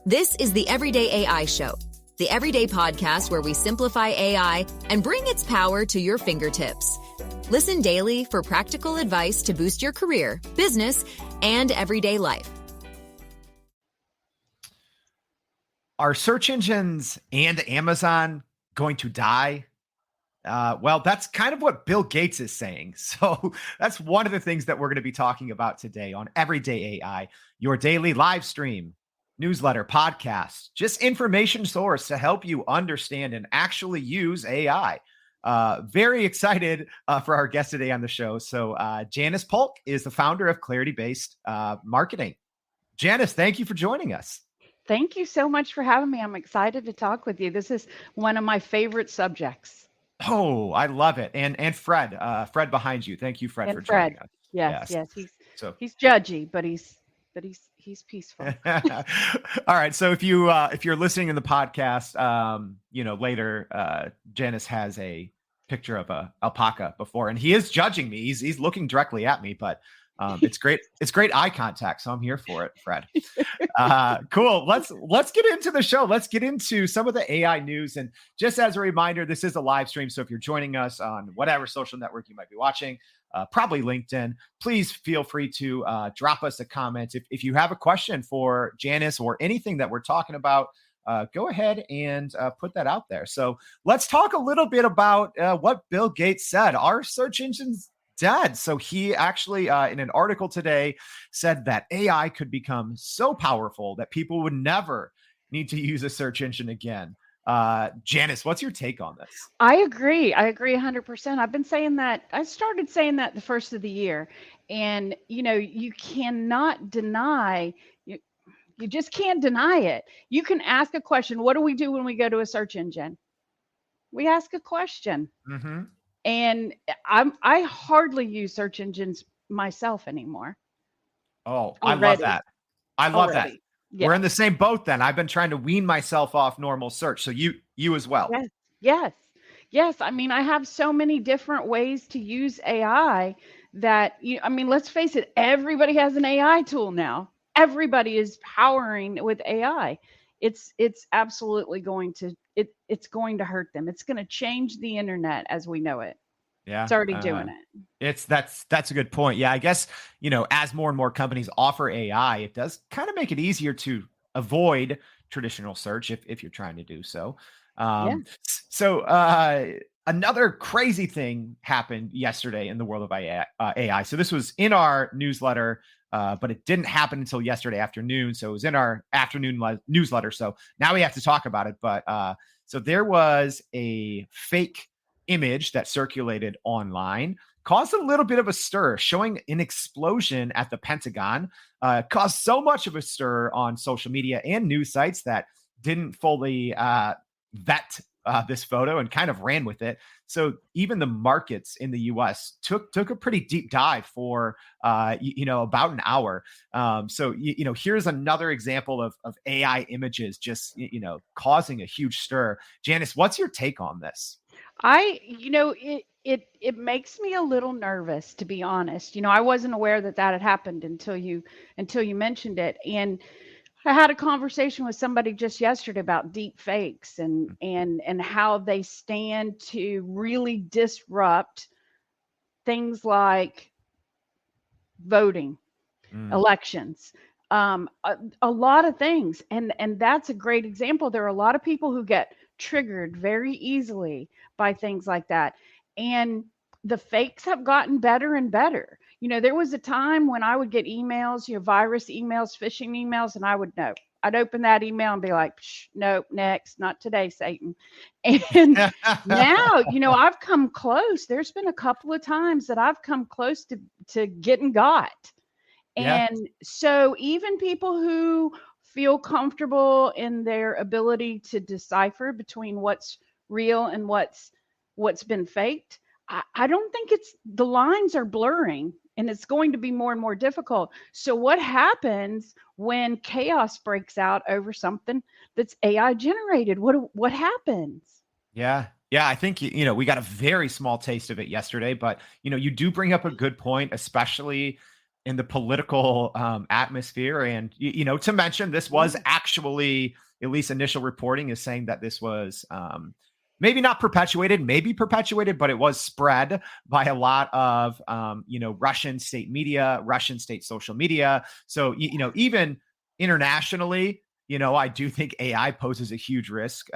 This is the Everyday AI Show, the everyday podcast where we simplify AI and bring its power to your fingertips. Listen daily for practical advice to boost your career, business, and everyday life. Are search engines and Amazon going to die? Well, that's kind of what Bill Gates is saying. So that's one of the things that we're going to be talking about today on Everyday AI, your daily live stream, newsletter, podcast, just information source to help you understand and actually use AI. Very excited for our guest today on the show. So Janice Polk is the founder of Clarity-Based Marketing. Janice, thank you for joining us. Thank you so much for having me. I'm excited to talk with you. This is one of my favorite subjects. Oh, I love it. And Fred, Fred behind you. Thank you, Fred, for joining us. Yes. He's judgy, but he's peaceful. All right. So if you're listening in the podcast, later, Janice has a picture of a alpaca before, and he is judging me. He's looking directly at me, but it's great. It's great eye contact. So I'm here for it, Fred. Cool. Let's get into the show. Let's get into some of the AI news. And just as a reminder, this is a live stream. So if you're joining us on whatever social network you might be watching, probably LinkedIn, please feel free to drop us a comment. If you have a question for Janice or anything that we're talking about, go ahead and put that out there. So let's talk a little bit about what Bill Gates said. Our search engines dead. So he actually, in an article today, said that AI could become so powerful that people would never need to use a search engine again. Janice, what's your take on this? I agree 100%. I've been saying that. I started saying that the first of the year. And, you cannot deny, you just can't deny it. You can ask a question. What do we do when we go to a search engine? We ask a question. Mm-hmm. And I hardly use search engines myself anymore. Oh, I love that. I love that. Yeah. We're in the same boat then. I've been trying to wean myself off normal search. So you as well. Yes. I mean, I have so many different ways to use AI that, let's face it, everybody has an AI tool now. Everybody is powering with AI. It's absolutely going to hurt them. It's going to change the internet as we know it. Yeah. It's already doing it. That's a good point. Yeah. I guess, as more and more companies offer AI, it does kind of make it easier to avoid traditional search if you're trying to do so. So another crazy thing happened yesterday in the world of AI. So this was in our newsletter, but it didn't happen until yesterday afternoon. So it was in our afternoon newsletter. So now we have to talk about it. But so there was a fake image that circulated online, caused a little bit of a stir, showing an explosion at the Pentagon, caused so much of a stir on social media and news sites that didn't fully vet this photo and kind of ran with it. So even the markets in the US took a pretty deep dive for about an hour. So here's another example of AI images just causing a huge stir. Janice, what's your take on this? It makes me a little nervous, to be honest. I wasn't aware that had happened until you mentioned it. And I had a conversation with somebody just yesterday about deep fakes and how they stand to really disrupt things like voting, elections, a lot of things. And that's a great example. There are a lot of people who get triggered very easily by things like that. And the fakes have gotten better and better. There was a time when I would get emails, virus emails, phishing emails, and I would know. I'd open that email and be like, nope, next, not today, Satan. And now, I've come close. There's been a couple of times that I've come close to getting got. And so even people who feel comfortable in their ability to decipher between what's real and what's been faked, I don't think the lines are blurring, and it's going to be more and more difficult. So what happens when chaos breaks out over something that's AI generated? What happens? Yeah, I think, we got a very small taste of it yesterday, but, you do bring up a good point, especially the political atmosphere. And, to mention, this was actually, at least initial reporting is saying that this was maybe not perpetuated, maybe perpetuated, but it was spread by a lot of, Russian state media, Russian state social media. So, even internationally, I do think AI poses a huge risk,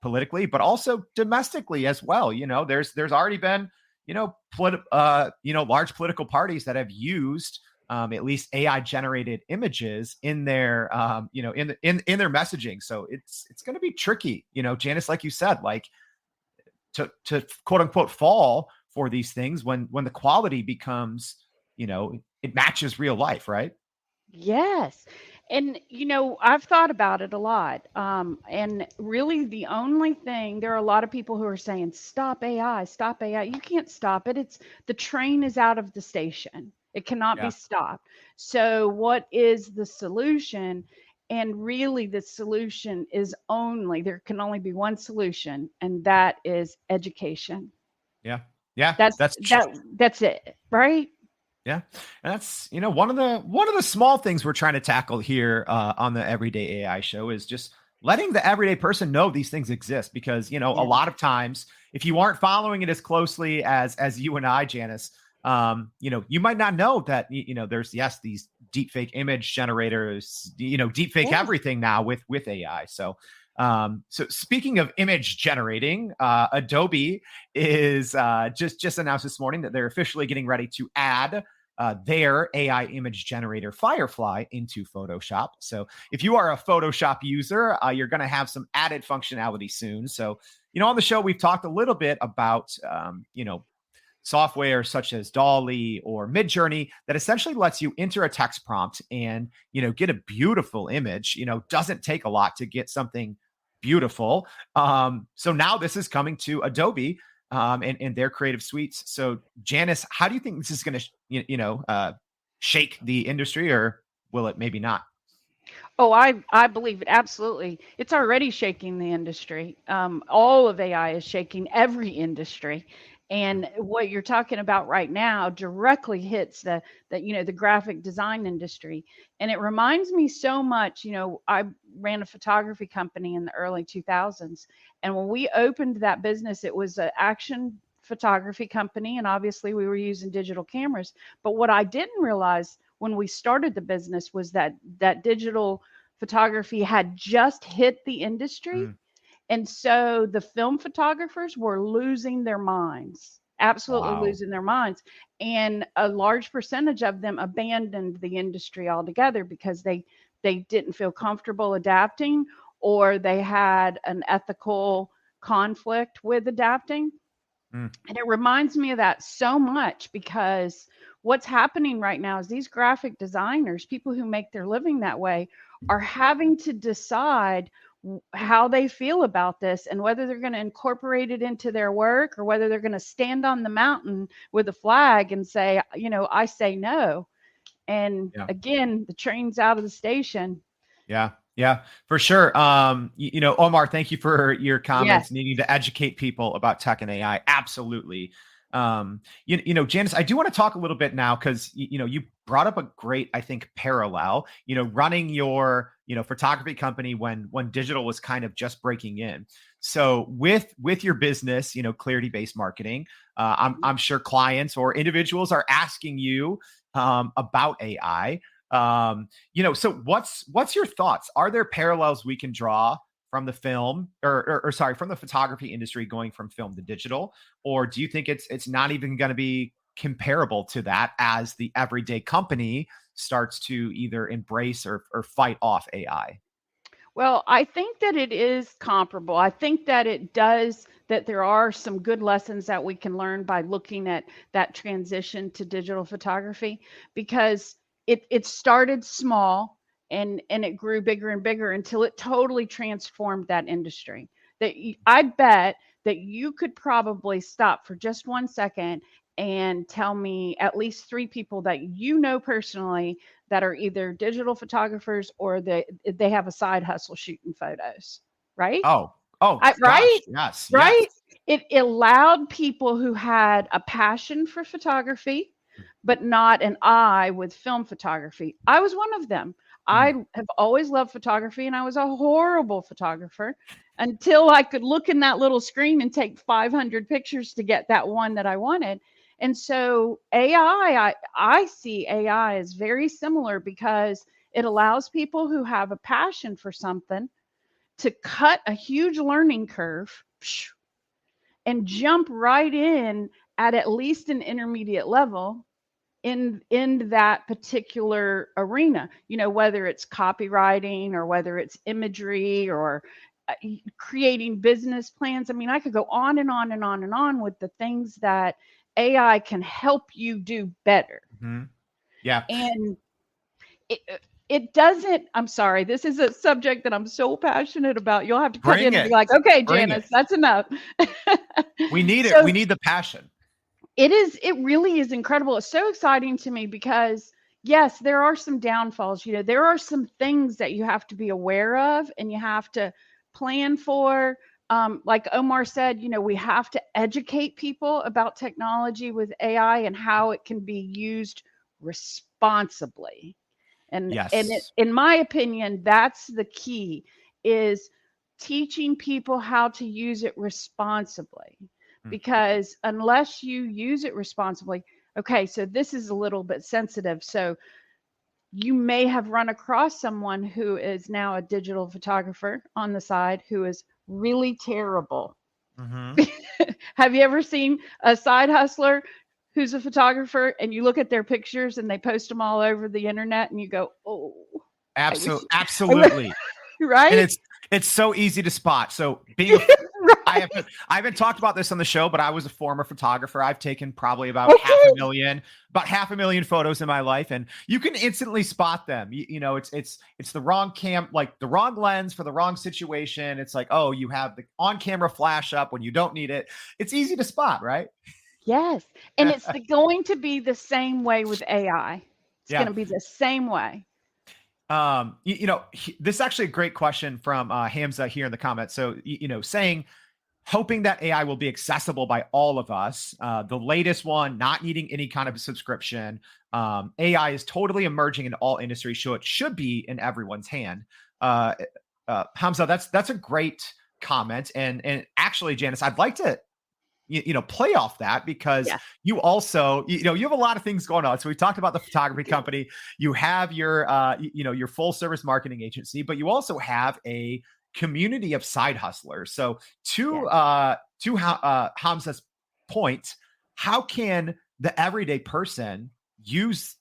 politically, but also domestically as well. There's already been, large political parties that have used at least AI generated images in their, in their messaging. So it's going to be tricky, Janice, like you said, like to quote unquote fall for these things when the quality becomes, it matches real life, right? Yes. And, I've thought about it a lot. And really, the only thing, there are a lot of people who are saying, stop AI, stop AI. You can't stop it. The train is out of the station, it cannot be Yeah. stopped. So, what is the solution? And really, the solution is there can only be one solution, and that is education. Yeah. Yeah. That's That's that's it, right? Yeah, and that's one of the small things we're trying to tackle here on the Everyday AI Show is just letting the everyday person know these things exist, because a Yeah. lot of times if you aren't following it as closely as you and I, Janice, you might not know that there's these deep fake image generators, deep fake Yeah. everything now with AI. So so speaking of image generating, Adobe is just announced this morning that they're officially getting ready to add their AI image generator Firefly into Photoshop. So if you are a Photoshop user, you're going to have some added functionality soon. So, on the show, we've talked a little bit about, software such as Dolly or Midjourney that essentially lets you enter a text prompt and, get a beautiful image. Doesn't take a lot to get something beautiful. So now this is coming to Adobe and their creative suites. So Janice, how do you think this is going to, shake the industry, or will it maybe not? Oh, I believe it absolutely. It's already shaking the industry. All of AI is shaking every industry. And what you're talking about right now directly hits the graphic design industry. And it reminds me so much, I ran a photography company in the early 2000s. And when we opened that business, it was an action photography company. And obviously we were using digital cameras. But what I didn't realize when we started the business was that digital photography had just hit the industry. Mm, And so the film photographers were losing their minds, absolutely wow. losing their minds. And a large percentage of them abandoned the industry altogether because they didn't feel comfortable adapting, or they had an ethical conflict with adapting. Mm, And it reminds me of that so much, because what's happening right now is these graphic designers, people who make their living that way, are having to decide how they feel about this and whether they're going to incorporate it into their work, or whether they're going to stand on the mountain with a flag and say, I say no. And yeah. again, the train's out of the station. Yeah, yeah, for sure. Omar, thank you for your Yes. comments, needing to educate people about tech and AI. Absolutely. Janice, I do want to talk a little bit now because you brought up a great, I think, parallel. Running your photography company when digital was kind of just breaking in. So with your business, clarity based marketing, I'm sure clients or individuals are asking you about AI. So what's your thoughts? Are there parallels we can draw from the film or sorry, from the photography industry going from film to digital? Or do you think it's not even going to be comparable to that as the everyday company starts to either embrace or fight off AI? Well, I think that it is comparable. I think that that there are some good lessons that we can learn by looking at that transition to digital photography, because it started small, and it grew bigger and bigger until it totally transformed that industry. I bet that you could probably stop for just 1 second and tell me at least three people that personally that are either digital photographers, or they have a side hustle shooting photos, right? Oh gosh, Right? yes, yes. Right? It allowed people who had a passion for photography, but not an eye with film photography. I was one of them. I have always loved photography, and I was a horrible photographer until I could look in that little screen and take 500 pictures to get that one that I wanted. And so I see AI as very similar because it allows people who have a passion for something to cut a huge learning curve and jump right in at least an intermediate level in that particular arena, whether it's copywriting or whether it's imagery or creating business plans. I mean, I could go on and on and on and on with the things that AI can help you do better. Yeah. And it doesn't, I'm sorry, this is a subject that I'm so passionate about. You'll have to cut in and be like, okay, Janice, that's enough. We need it. We need the passion. It really is incredible. It's so exciting to me because yes, there are some downfalls. There are some things that you have to be aware of and you have to plan for. Like Omar said, we have to educate people about technology with AI and how it can be used responsibly. And in my opinion, that's the key, is teaching people how to use it responsibly. Because unless you use it responsibly, okay, so this is a little bit sensitive. So you may have run across someone who is now a digital photographer on the side who is really terrible. Have you ever seen a side hustler who's a photographer and you look at their pictures and they post them all over the internet and you go, oh, absolutely. Right. And it's so easy to spot. So being I haven't talked about this on the show, but I was a former photographer. I've taken probably about half a million photos in my life, and you can instantly spot them. It's the wrong like the wrong lens for the wrong situation. It's like, oh, you have the on-camera flash up when you don't need it. It's easy to spot, right? Yes. And it's going to be the same way with AI. It's going to be the same way. This is actually a great question from Hamza here in the comments. So, saying, hoping that AI will be accessible by all of us. The latest one, not needing any kind of subscription. AI is totally emerging in all industries, so it should be in everyone's hand. Hamza, that's a great comment. And actually, Janice, I'd like to play off that because you also, you have a lot of things going on. So we talked about the photography company. You have your, your full service marketing agency, but you also have a community of side hustlers. So to Hamza's point, how can the everyday person use,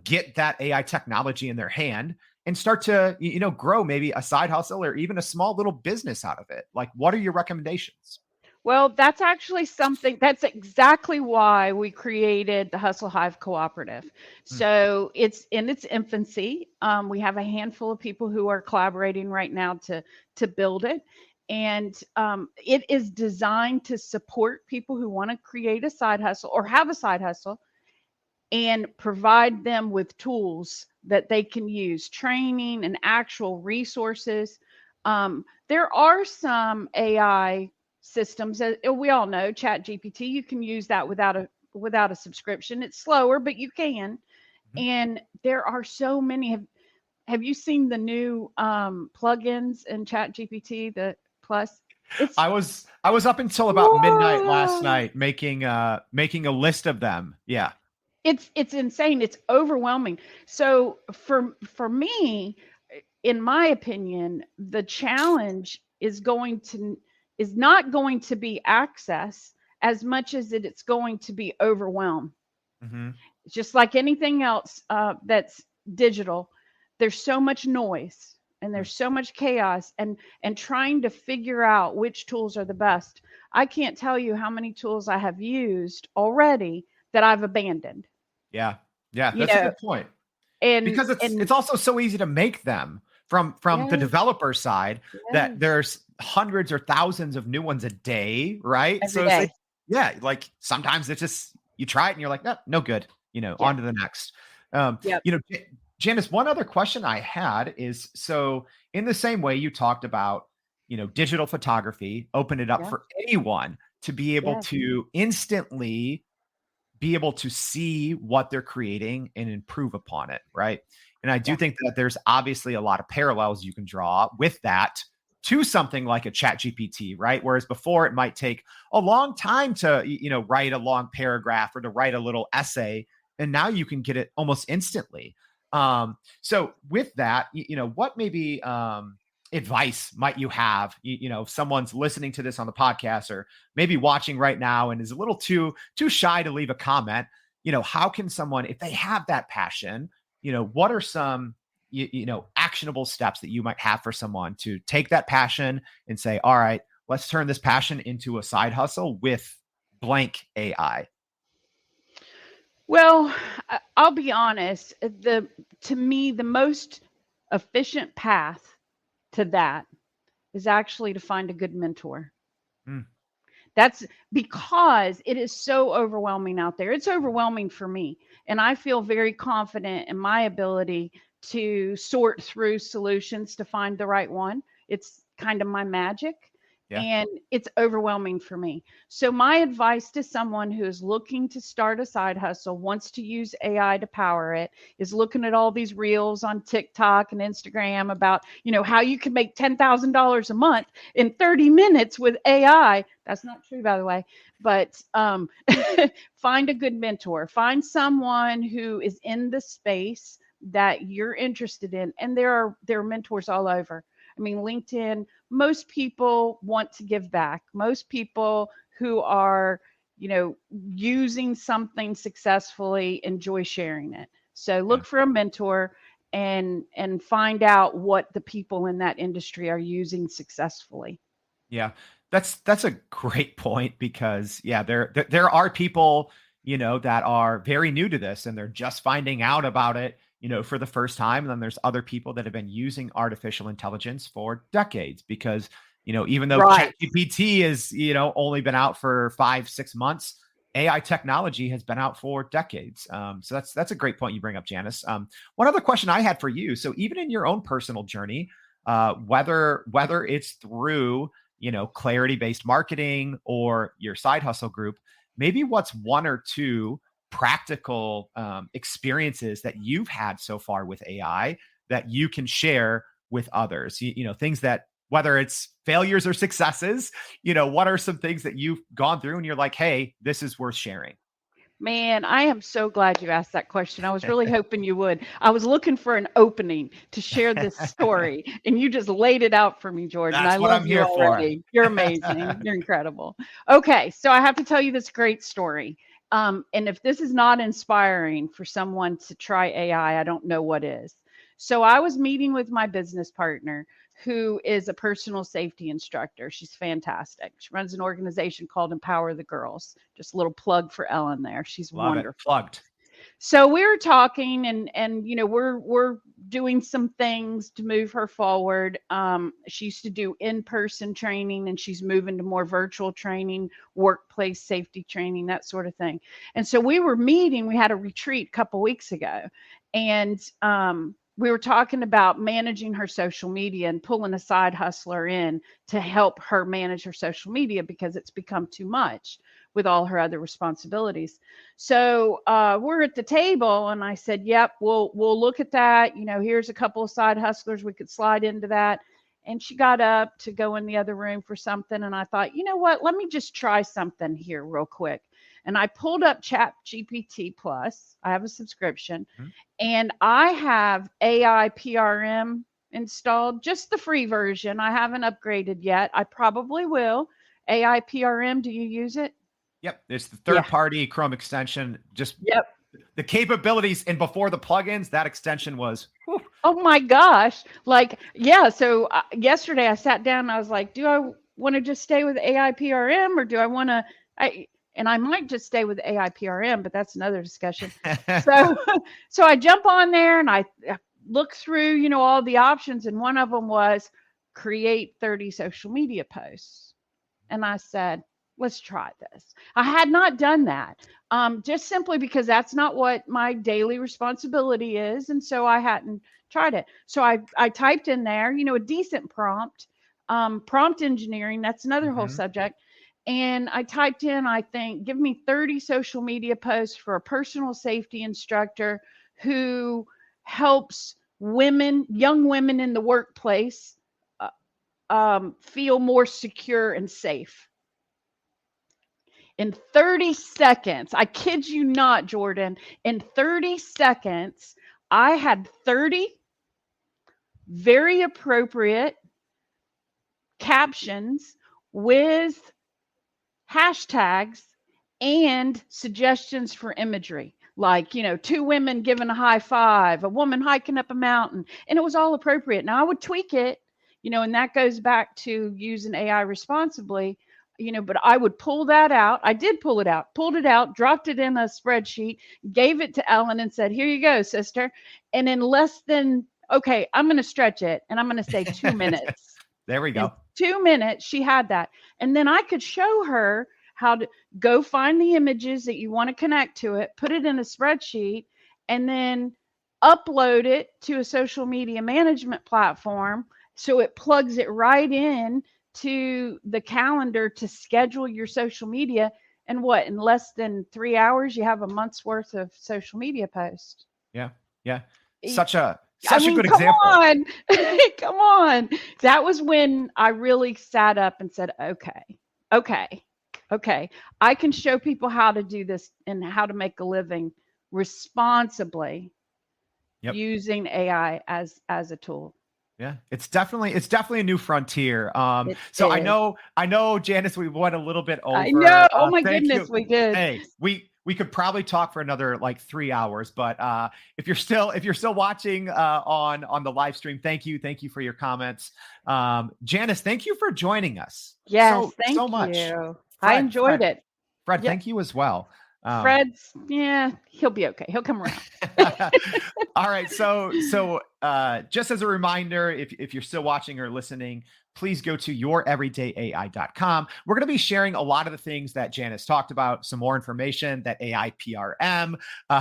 get that AI technology in their hand and start to, grow maybe a side hustle or even a small little business out of it? Like, what are your recommendations? Well, that's actually that's exactly why we created the Hustle Hive Cooperative. So it's in its infancy. We have a handful of people who are collaborating right now to build it. And it is designed to support people who want to create a side hustle or have a side hustle and provide them with tools that they can use, training and actual resources. There are some AI systems, we all know, ChatGPT, you can use that without a subscription. It's slower, but you can. And there are so many. Have you seen the new plugins in ChatGPT, the Plus? I was up until about midnight last night making a list of them. Yeah. It's insane. It's overwhelming. So for me, in my opinion, the challenge is not going to be access as much as it's going to be overwhelm. Just like anything else that's digital, there's so much noise and there's so much chaos and trying to figure out which tools are the best. I can't tell you how many tools I have used already that I've abandoned. Yeah, that's a good point. And because it's also so easy to make them from the developer side that there's hundreds or thousands of new ones a day, right? Every day. It's like sometimes it's just you try it and you're like, no good, on to the next. Janice, one other question I had is, so in the same way you talked about, digital photography, open it up for anyone to be able to instantly be able to see what they're creating and improve upon it, right? And I do think that there's obviously a lot of parallels you can draw with that to something like a chat GPT, right? Whereas before it might take a long time to, write a long paragraph or to write a little essay. And now you can get it almost instantly. So with that, what maybe advice might you have, if someone's listening to this on the podcast or maybe watching right now and is a little too shy to leave a comment, how can someone, if they have that passion, what are some actionable steps that you might have for someone to take that passion and say, all right, let's turn this passion into a side hustle with blank AI? Well, I'll be honest. To me, the most efficient path to that is actually to find a good mentor. Mm. That's because it is so overwhelming out there. It's overwhelming for me. And I feel very confident in my ability to sort through solutions to find the right one. It's kind of my magic. Yeah. And it's overwhelming for me. So my advice to someone who is looking to start a side hustle, wants to use AI to power it, is looking at all these reels on TikTok and Instagram about, how you can make $10,000 a month in 30 minutes with AI. That's not true, by the way, but find a good mentor, find someone who is in the space that you're interested in. And there are mentors all over. I mean, LinkedIn, most people want to give back. Most people who are, using something successfully enjoy sharing it. So look for a mentor and find out what the people in that industry are using successfully. Yeah, that's a great point because there are people, that are very new to this and they're just finding out about it, for the first time. And then there's other people that have been using artificial intelligence for decades because, even though ChatGPT is, only been out for 5-6 months, AI technology has been out for decades. So that's a great point you bring up, Janice. One other question I had for you. So even in your own personal journey, whether it's through, clarity-based marketing or your side hustle group, maybe what's one or two practical experiences that you've had so far with AI that you can share with others, things that, whether it's failures or successes, what are some things that you've gone through and you're like, hey, this is worth sharing? Man, I am so glad you asked that question. I was really hoping you would. I was looking for an opening to share this story, and you just laid it out for me, Jordan. That's I what love I'm you here already. for. You're amazing. You're incredible. Okay, so I have to tell you this great story. And if this is not inspiring for someone to try AI, I don't know what is. So I was meeting with my business partner, who is a personal safety instructor. She's fantastic. She runs an organization called Empower the Girls. Just a little plug for Ellen there. She's Love wonderful. it. Plugged. So we were talking and we're doing some things to move her forward. She used to do in-person training and she's moving to more virtual training, workplace safety training, that sort of thing. And so we were meeting, we had a retreat a couple weeks ago, and we were talking about managing her social media and pulling a side hustler in to help her manage her social media because it's become too much with all her other responsibilities. So we're at the table and I said, yep, we'll look at that. Here's a couple of side hustlers. We could slide into that. And she got up to go in the other room for something. And I thought, you know what, let me just try something here real quick. And I pulled up Chat GPT Plus. I have a subscription. Mm-hmm. And I have AI PRM installed, just the free version. I haven't upgraded yet. I probably will. AI PRM, do you use it? Yep. It's the third-party Chrome extension. Just the capabilities, and before the plugins, that extension was, whew. Oh my gosh. So yesterday I sat down and I was like, do I want to just stay with AI PRM or do I want to, and I might just stay with AI PRM, but that's another discussion. So I jump on there and I look through, all the options. And one of them was create 30 social media posts. And I said, let's try this. I had not done that, just simply because that's not what my daily responsibility is. And so I hadn't tried it. So I typed in there, a decent prompt, prompt engineering. That's another whole subject. And I typed in, I think, give me 30 social media posts for a personal safety instructor who helps women, young women in the workplace, feel more secure and safe. In 30 seconds, I kid you not, Jordan, in 30 seconds, I had 30 very appropriate captions with hashtags and suggestions for imagery. Like, two women giving a high five, a woman hiking up a mountain, and it was all appropriate. Now I would tweak it, and that goes back to using AI responsibly, but I would pull that out. I did pulled it out, dropped it in a spreadsheet, gave it to Ellen and said, here you go, sister. And in less than, okay, I'm going to stretch it and I'm going to say 2 minutes. There we go. In 2 minutes, she had that. And then I could show her how to go find the images that you want to connect to it, put it in a spreadsheet, and then upload it to a social media management platform. So it plugs it right in to the calendar to schedule your social media. And in less than 3 hours, you have a month's worth of social media posts. Yeah. Yeah. Such a good example. Come on. Come on. That was when I really sat up and said, okay. I can show people how to do this and how to make a living responsibly using AI as a tool. Yeah, it's definitely a new frontier. So I know, Janice, we went a little bit over. I know. Oh my goodness, we did. Hey, we could probably talk for another like 3 hours, but if you're still watching on the live stream, thank you for your comments. Janice, thank you for joining us. Yes, thank you. Much. Fred, I enjoyed it. Fred, thank you as well. Fred's, he'll be okay. He'll come around. All right. So just as a reminder, if you're still watching or listening, please go to youreverydayai.com. We're going to be sharing a lot of the things that Janice talked about, some more information, that AI PRM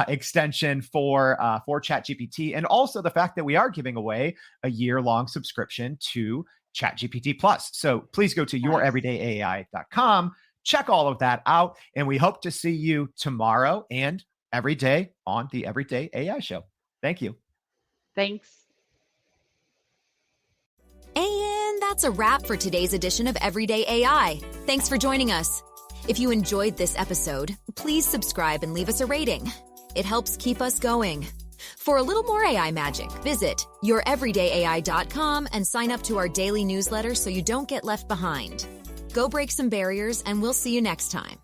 extension for ChatGPT, and also the fact that we are giving away a year-long subscription to ChatGPT Plus. So please go to youreverydayai.com. Check all of that out, and we hope to see you tomorrow and every day on the Everyday AI Show. Thank you. Thanks. And that's a wrap for today's edition of Everyday AI. Thanks for joining us. If you enjoyed this episode, please subscribe and leave us a rating. It helps keep us going. For a little more AI magic, visit youreverydayai.com and sign up to our daily newsletter so you don't get left behind. Go break some barriers, and we'll see you next time.